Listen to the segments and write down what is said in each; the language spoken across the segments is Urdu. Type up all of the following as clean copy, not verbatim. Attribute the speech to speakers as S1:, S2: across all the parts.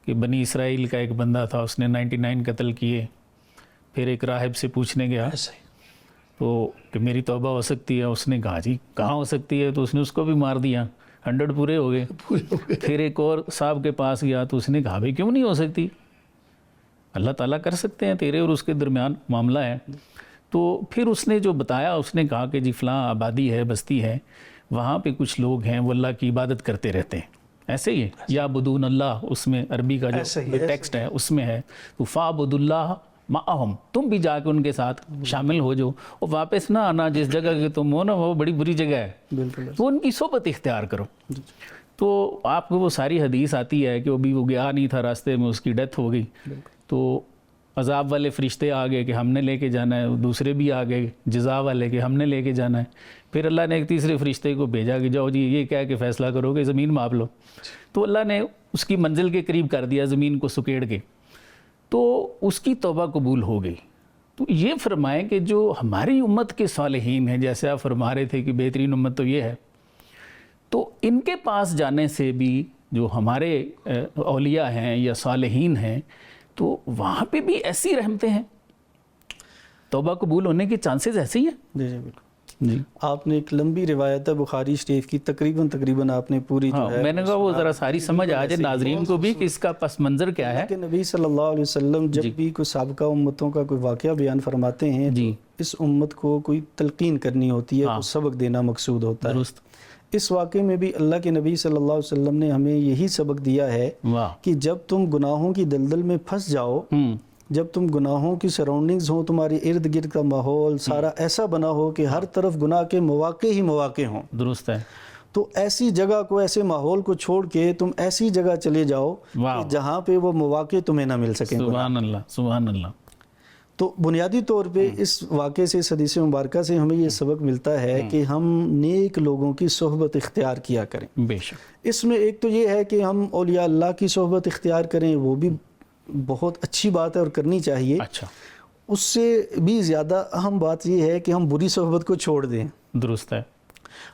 S1: کہ بنی اسرائیل کا ایک بندہ تھا، اس نے 99 قتل کیے، پھر ایک راہب سے پوچھنے گیا تو کہ میری توبہ ہو سکتی ہے؟ اس نے کہا جی کہاں ہو سکتی ہے، تو اس نے اس کو بھی مار دیا، 100 پورے ہو گئے۔ پھر ایک اور صاحب کے پاس گیا تو اس نے کہا بھائی کیوں نہیں ہو سکتی، اللہ تعالیٰ کر سکتے ہیں، تیرے اور اس کے درمیان معاملہ ہے۔ تو پھر اس نے جو بتایا، اس نے کہا کہ جی فلاں آبادی ہے، بستی ہے، وہاں پہ کچھ لوگ ہیں وہ اللہ کی عبادت کرتے رہتے ہیں، ایسے ہی ہے یا بدون اللہ، اس میں عربی کا جو ٹیکسٹ ہے اس میں ہے، تو فَعْبُدُ اللَّهَ مَعَهُمْ، تم بھی جا کے ان کے ساتھ شامل ہو جو، اور واپس نہ آنا جس جگہ کے تم ہو نا وہ بڑی بری جگہ ہے، تو ان کی صحبت اختیار کرو۔ تو آپ کو وہ ساری حدیث آتی ہے کہ وہ گیا نہیں تھا، راستے میں اس کی ڈیتھ ہو گئی، تو عذاب والے فرشتے آ گئے کہ ہم نے لے کے جانا ہے، دوسرے بھی آ گئے جزا والے کہ ہم نے لے کے جانا ہے، پھر اللہ نے ایک تیسرے فرشتے کو بھیجا کہ جاؤ جی یہ کہہ کے فیصلہ کرو کہ زمین ماپ لو، تو اللہ نے اس کی منزل کے قریب کر دیا زمین کو سکیڑ کے، تو اس کی توبہ قبول ہو گئی۔ تو یہ فرمائیں کہ جو ہماری امت کے صالحین ہیں، جیسے آپ فرما رہے تھے کہ بہترین امت تو یہ ہے، تو ان کے پاس جانے سے بھی جو ہمارے اولیاء ہیں یا صالحین ہیں، تو وہاں پہ بھی ایسی رحمتیں ہیں، توبہ قبول ہونے کے چانسز ایسے ہی ہیں۔
S2: جی جی بالکل۔ جی آپ نے ایک لمبی روایت ہے بخاری شریف کی، تقریباً آپ نے پوری جو ہے،
S1: میں نے کہا وہ ذرا ساری سمجھ آ جائے ناظرین کو بھی کہ اس کا پس منظر کیا ہے۔
S2: کہ نبی صلی اللہ علیہ وسلم جب بھی کوئی سابقہ امتوں کا کوئی واقعہ بیان فرماتے ہیں تو اس امت کو کوئی تلقین کرنی ہوتی ہے، کوئی سبق دینا مقصود ہوتا ہے۔ اس واقعے میں بھی اللہ کے نبی صلی اللہ علیہ وسلم نے ہمیں یہی سبق دیا ہے کہ جب تم گناہوں کی دلدل میں پھنس جاؤ، جب تم گناہوں کی سراؤنڈنگز ہوں، تمہارے ارد گرد کا ماحول سارا ایسا بنا ہو کہ ہر طرف گناہ کے مواقع ہی مواقع ہوں،
S1: درست ہے،
S2: تو ایسی جگہ کو، ایسے ماحول کو چھوڑ کے تم ایسی جگہ چلے جاؤ کہ جہاں پہ وہ مواقع تمہیں نہ مل سکیں۔
S1: سبحان اللہ، سبحان اللہ۔
S2: تو بنیادی طور پہ اس واقعے سے، اس حدیث مبارکہ سے ہمیں یہ سبق ملتا ہے کہ ہم نیک لوگوں کی صحبت اختیار کیا کریں۔
S1: بے شک
S2: اس میں ایک تو یہ ہے کہ ہم اولیاء اللہ کی صحبت اختیار کریں، وہ بھی بہت اچھی بات ہے اور کرنی چاہیے۔
S1: اچھا،
S2: اس سے بھی زیادہ اہم بات یہ ہے کہ ہم بری صحبت کو چھوڑ دیں۔
S1: درست ہے،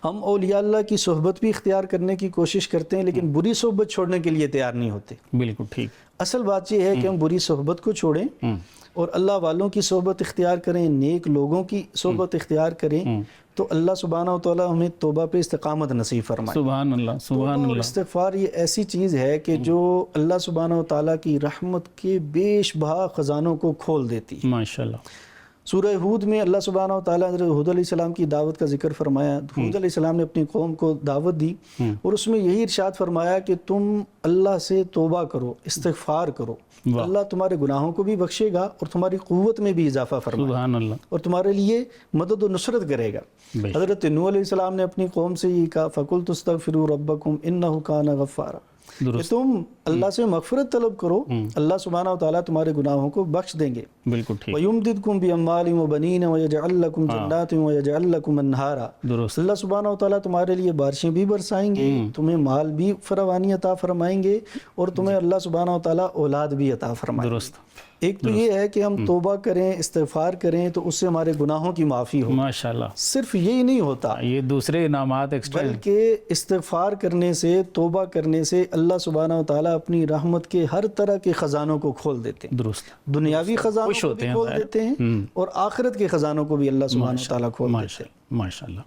S2: ہم اولیاء اللہ کی صحبت بھی اختیار کرنے کی کوشش کرتے ہیں لیکن بری صحبت چھوڑنے کے لیے تیار نہیں ہوتے۔
S1: بالکل ٹھیک۔
S2: اصل بات یہ ہے کہ ہم بری صحبت کو چھوڑیں اور اللہ والوں کی صحبت اختیار کریں، نیک لوگوں کی صحبت اختیار کریں، تو اللہ سبحانہ و تعالی ہمیں توبہ پہ استقامت نصیب فرمائے۔
S1: سبحان اللہ، سبحان
S2: توبہ اور
S1: اللہ۔
S2: استغفار یہ ایسی چیز ہے کہ جو اللہ سبحانہ و تعالیٰ کی رحمت کے بیش بہا خزانوں کو کھول دیتی ہے۔
S1: ماشاءاللہ۔
S2: سورہ ہود میں اللہ سبحانہ و تعالیٰ نے حود علیہ السلام کی دعوت کا ذکر فرمایا۔ حود علیہ السلام نے اپنی قوم کو دعوت دی اور اس میں یہی ارشاد فرمایا کہ تم اللہ سے توبہ کرو، استغفار کرو، اللہ تمہارے گناہوں کو بھی بخشے گا اور تمہاری قوت میں بھی اضافہ فرمائے گا،
S1: سبحان اللہ،
S2: اور تمہارے لیے مدد و نصرت کرے گا۔ حضرت نوح علیہ السلام نے اپنی قوم سے یہ کہا فَقُلْتُ اسْتَغْفِرُوا رَبَّكُمْ إِنَّهُ كَانَ غَفَّارًا، کہ تم اللہ سے مغفرت طلب کرو، اللہ سبحانہ و تعالیٰ تمہارے گناہوں کو بخش دیں گے۔
S1: بالکل ٹھیک۔
S2: وَيُمْدِدْكُمْ بِأَمْوَالٍ وَبَنِينَ وَيَجْعَلْ لَكُمْ جَنَّاتٍ وَيَجْعَلْ لَكُمْ أَنْهَارًا،
S1: درست،
S2: اللہ سبحانہ و تعالیٰ تمہارے لیے بارشیں بھی برسائیں گے، تمہیں مال بھی فراوانی عطا فرمائیں گے، اور تمہیں اللہ سبحانہ و تعالیٰ اولاد بھی عطا فرمائیں گے۔
S1: درست۔
S2: ایک تو یہ ہے کہ ہم توبہ کریں، استغفار کریں تو اس سے ہمارے گناہوں کی معافی ہو۔
S1: ماشاءاللہ،
S2: صرف یہی نہیں ہوتا،
S1: یہ دوسرے انعامات ایکسٹرا ہیں۔
S2: بلکہ استغفار کرنے سے، توبہ کرنے سے اللہ سبحانہ و تعالیٰ اپنی رحمت کے ہر طرح کے خزانوں کو کھول دیتے ہیں۔
S1: درست،
S2: دنیاوی خزانوں کو بھی کھول دیتے ہیں اور آخرت کے خزانوں کو بھی اللہ سبحانہ و تعالیٰ کھول دیتے ہیں۔
S1: ماشاءاللہ۔